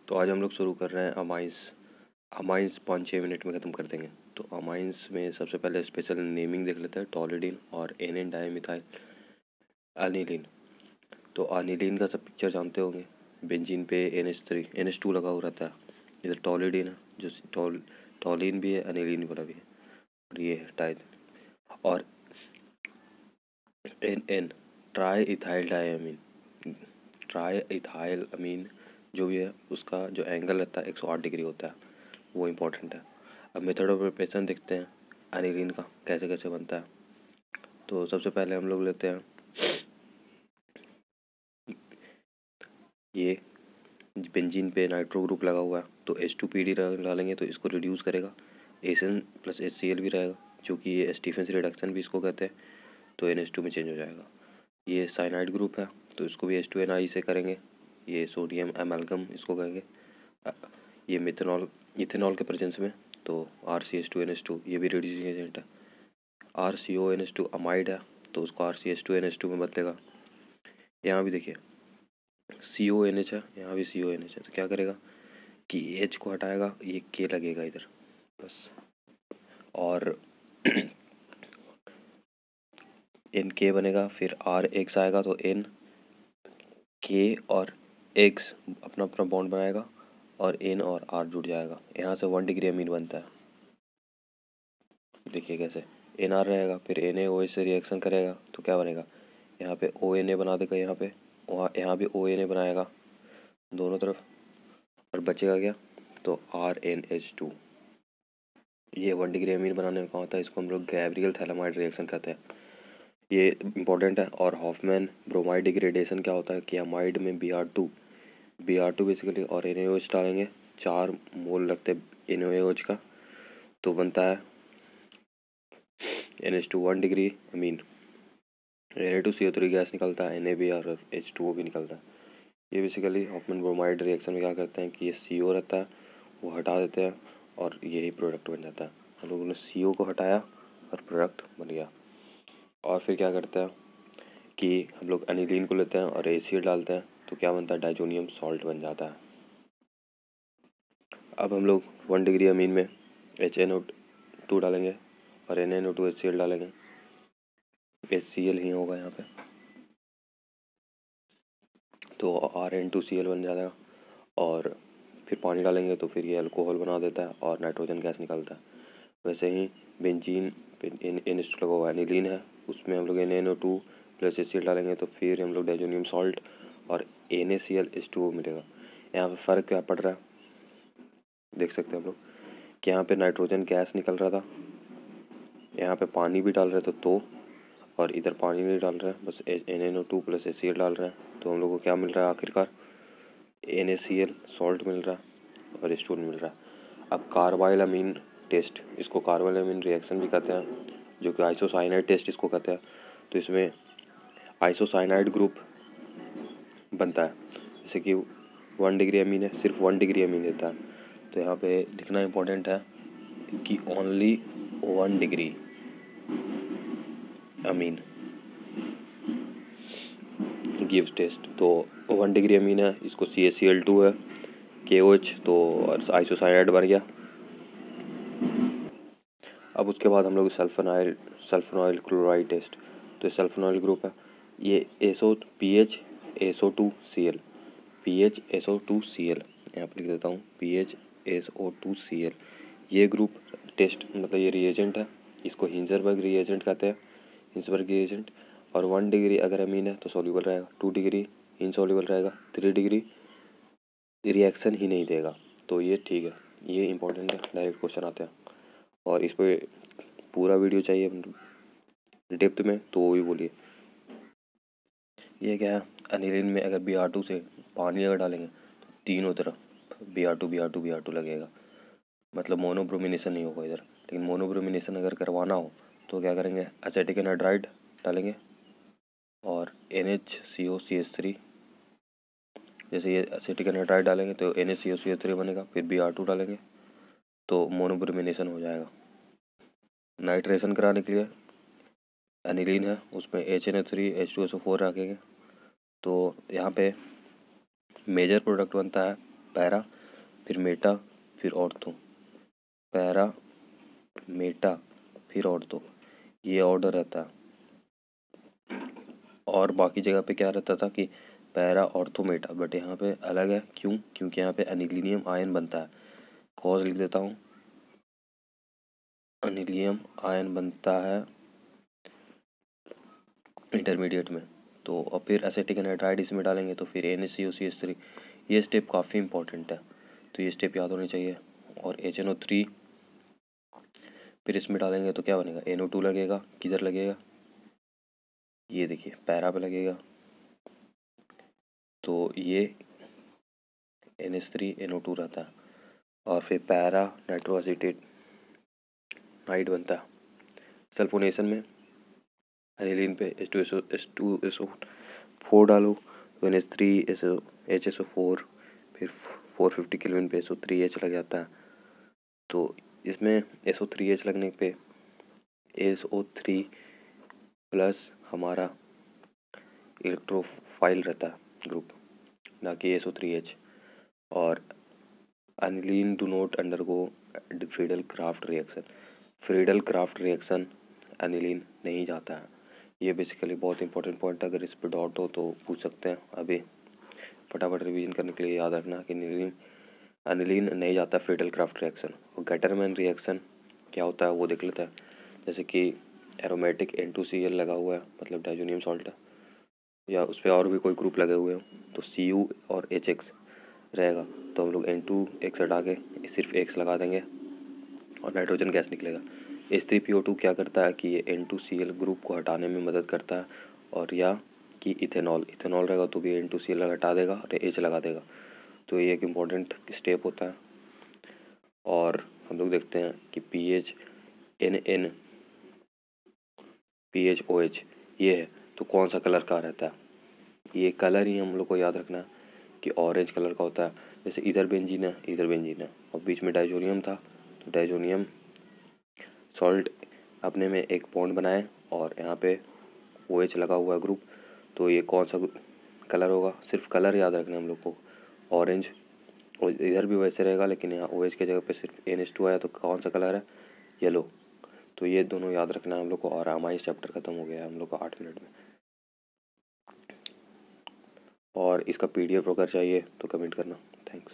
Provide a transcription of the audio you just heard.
तो आज हम लोग शुरू कर रहे हैं अमाइंस 5-6 मिनट में ख़त्म कर देंगे। तो अमाइंस में सबसे पहले स्पेशल नेमिंग देख लेते हैं, टॉलिडीन और एनिन डाइमिथाइल एनिलीन। तो एनिलीन का सब पिक्चर जानते होंगे, बेंजीन पे NH2 लगा हुआ रहता है। इधर टॉलिडीन है जो टॉलिन भी है, एनिलीन वाला भी है, और ये है डाइ। और एन ट्राई इथाइल अमीन जो भी है उसका जो एंगल रहता है 108 डिग्री होता है, वो इम्पोर्टेंट है। अब मेथड ऑफ प्रिपरेशन देखते हैं एनिलीन का कैसे कैसे बनता है। तो सबसे पहले हम लोग लेते हैं ये बेंजीन पे नाइट्रो ग्रुप लगा हुआ है, तो H2PD डालेंगे तो इसको रिड्यूस करेगा, एसएन प्लस HCl भी रहेगा, जो कि ये स्टीफेंस रिडक्शन भी इसको कहते हैं, तो NH2 में चेंज हो जाएगा। ये साइनाइड ग्रुप है तो इसको भी H2NI से करेंगे, ये सोडियम एमैल्गम इसको कहेंगे। ये इथेनॉल के प्रेजेंस में तो RCH2NH2 ये भी रिड्यूसिंग एजेंट है। RCONH2 अमाइड है तो उसको RCH2NH2 में बदलेगा। यहाँ भी देखिए CONH है, यहाँ भी CONH है, तो क्या करेगा कि H को हटाएगा, ये K लगेगा इधर बस, और NK बनेगा, फिर RX आएगा तो NK और X अपना अपना बॉन्ड बनाएगा और N और R जुड़ जाएगा। यहाँ से 1 डिग्री अमीन बनता है। देखिए कैसे NR रहेगा, फिर NaOH से रिएक्शन करेगा तो क्या बनेगा, यहाँ पे ONA बना देगा, यहाँ भी ONA बनाएगा दोनों तरफ, और बचेगा क्या, तो RNH2। ये 1 डिग्री अमीन बनाने में कहाँ होता है, इसको हम लोग गैब्रियल थैलामाइड रिएक्शन कहते हैं, ये इंपॉर्टेंट है। और हॉफमैन ब्रोमाइड डिग्रेडेशन क्या होता है कि अमाइड में Br2 बेसिकली और NaOH डालेंगे, 4 मोल लगते हैं NaOH का, तो बनता है NH2 1 डिग्री अमीन, Na2CO3 गैस निकलता है, NaBr और H2O भी निकलता है। ये बेसिकली हॉफमैन ब्रोमाइड रिएक्शन में क्या करते हैं कि ये CO रहता है वो हटा देते हैं और यही प्रोडक्ट बन जाता है। हम लोगों ने CO को हटाया और प्रोडक्ट बन गया। और फिर क्या करते हैं कि हम लोग एनिलीन को लेते हैं और एसिड डालते हैं तो क्या बनता है, डाइजोनियम सॉल्ट बन जाता है। अब हम लोग 1 डिग्री अमीन में HNO2 डालेंगे और NaNO2 HCl डालेंगे, HCl ही होगा यहाँ पे, तो RN2Cl बन जाएगा। और फिर पानी डालेंगे तो फिर ये अल्कोहल बना देता है और नाइट्रोजन गैस निकलता है। वैसे ही बेंजीन NH2 लगा हुआ एनिलीन है, उसमें हम लोग NaNO2 प्लस HCl डालेंगे तो फिर हम लोग डाइजोनियम सॉल्ट और NaCl H2O मिलेगा। यहाँ पे फ़र्क क्या पड़ रहा है देख सकते हैं हम लोग कि यहाँ पे नाइट्रोजन गैस निकल रहा था, यहाँ पे पानी भी डाल रहे थे तो, और इधर पानी नहीं डाल रहे हैं, बस NaNO2 प्लस HCl डाल रहे हैं, तो हम लोग को क्या मिल रहा है आखिरकार, NaCl सॉल्ट मिल रहा है और H2O मिल रहा है। अब कार्बाइल अमीन टेस्ट, इसको कार्बाइल अमीन रिएक्शन भी कहते हैं, जो कि आइसोसाइनाइड टेस्ट इसको कहते हैं। तो इसमें आइसोसाइनाइड ग्रुप बनता है, जैसे कि 1 डिग्री अमीन है, सिर्फ 1 डिग्री अमीन देता है, तो यहाँ पे लिखना इम्पोर्टेंट है कि only 1 degree amine gives test. तो 1 डिग्री अमीन है, इसको CaCl2 है, KOH तो आइसोसाइनाइड बन गया। अब उसके बाद हम लोग सल्फोनाइल क्लोराइड टेस्ट, तो सल्फोनाइल ग्रुप है, ये PHSO2Cl यहाँ पर लिख देता हूँ PHSO2Cl, ये ग्रुप टेस्ट मतलब ये रिएजेंट है, इसको हिंजरबर्ग रिएजेंट कहते हैं, हिंजरबर्ग रिएजेंट। और 1 डिग्री अगर अमीन है तो सॉल्युबल रहेगा, 2 डिग्री इनसॉल्युबल रहेगा, 3 डिग्री रिएक्शन ही नहीं देगा, तो ये ठीक है, ये इंपॉर्टेंट है, डायरेक्ट क्वेश्चन आते हैं। और इस पर पूरा वीडियो चाहिए डेप्थ में तो वो भी बोलिए। ये क्या है, एनिलीन में अगर Br2 से पानी अगर डालेंगे तो तीनों तरफ Br2 लगेगा, मतलब मोनोब्रोमिनेशन नहीं होगा इधर। लेकिन मोनोब्रोमिनेशन अगर करवाना हो तो क्या करेंगे, एसिटिक एनहाइड्राइड डालेंगे और NHCOCH3, जैसे ये एसिटिक एनहाइड्राइड डालेंगे तो NHCOCH3 बनेगा, फिर Br2 डालेंगे तो मोनोब्रोमिनेशन हो जाएगा। नाइट्रेशन कराने के लिए एनिलीन है, उसमें HNO3 H2SO4 रखेंगे, तो यहाँ पे मेजर प्रोडक्ट बनता है पैरा फिर मेटा, फिर ऑर्थो, पैरा, मेटा, फिर ऑर्थो, ये ऑर्डर रहता है। और बाकी जगह पे क्या रहता था कि पैरा, ऑर्थो, मेटा, बट यहाँ पे अलग है। क्यों? क्योंकि यहाँ पे एनिलीनियम आयन बनता है। कॉज लिख देता हूँ, एनिलियम आयन बनता है इंटरमीडिएट में। तो और फिर एसिटिक एनहाइड्राइड इसमें डालेंगे तो फिर NaCO3। ये स्टेप काफ़ी इंपॉर्टेंट है, तो ये स्टेप याद होनी चाहिए। और HNO3 फिर इसमें डालेंगे तो क्या बनेगा, NO2 लगेगा। किधर लगेगा, ये देखिए पैरा पे लगेगा। तो ये NH3 NO2 रहता है। और फिर पैरा नाइट्रोएसिटेट नाइट बनता है। सल्फोनेशन में एनिलीन पे H2SO4 डालो तो NH3HSO4, फिर 450 केल्विन पे SO3H लग जाता है। तो इसमें SO3H लगने पे SO3 प्लस हमारा इलेक्ट्रोफाइल रहता है ग्रुप, ना कि SO3H। और aniline do not undergo Friedel craft reaction. Friedel craft reaction aniline नहीं जाता है। ये बेसिकली बहुत इंपॉर्टेंट पॉइंट है, अगर इस पर डाउट हो तो पूछ सकते हैं। अभी फटाफट रिवीजन करने के लिए याद रखना कि एनिलीन नहीं जाता फ्रीडल क्राफ्ट रिएक्शन। और गैटरमैन रिएक्शन क्या होता है वो देख लेते हैं। जैसे कि एरोमेटिक N2Cl लगा हुआ है, मतलब डाइजोनियम सॉल्ट है, या उस पर और भी कोई ग्रुप लगे हुए हो, तो Cu और HX रहेगा। तो हम लोग N2X हटा के सिर्फ X लगा देंगे और नाइट्रोजन गैस निकलेगा। H3PO2 क्या करता है कि ये N2Cl ग्रुप को हटाने में मदद करता है। और या कि इथेनॉल रहेगा तो भी N2Cl हटा देगा और H लगा देगा। तो ये एक इम्पॉर्टेंट स्टेप होता है। और हम लोग देखते हैं कि pH NN pH OH ये है, तो कौन सा कलर का रहता है, ये कलर ही हम लोग को याद रखना है कि ऑरेंज कलर का होता है। जैसे इधर बेंजीन है और बीच में डाइजोनियम था, तो डाइजोनियम सॉल्ट अपने में एक बॉन्ड बनाए और यहाँ पे OH लगा हुआ है ग्रुप, तो ये कौन सा कलर होगा, सिर्फ कलर याद रखना है हम लोग को, ऑरेंज। और इधर भी वैसे रहेगा, लेकिन यहाँ OH की जगह पे सिर्फ NH2 आया तो कौन सा कलर है, येलो। तो ये दोनों याद रखना है हम लोग को। और अमाइंस चैप्टर खत्म हो गया है हम लोग का 8 मिनट में। और इसका PDF अगर चाहिए तो कमेंट करना। थैंक्स।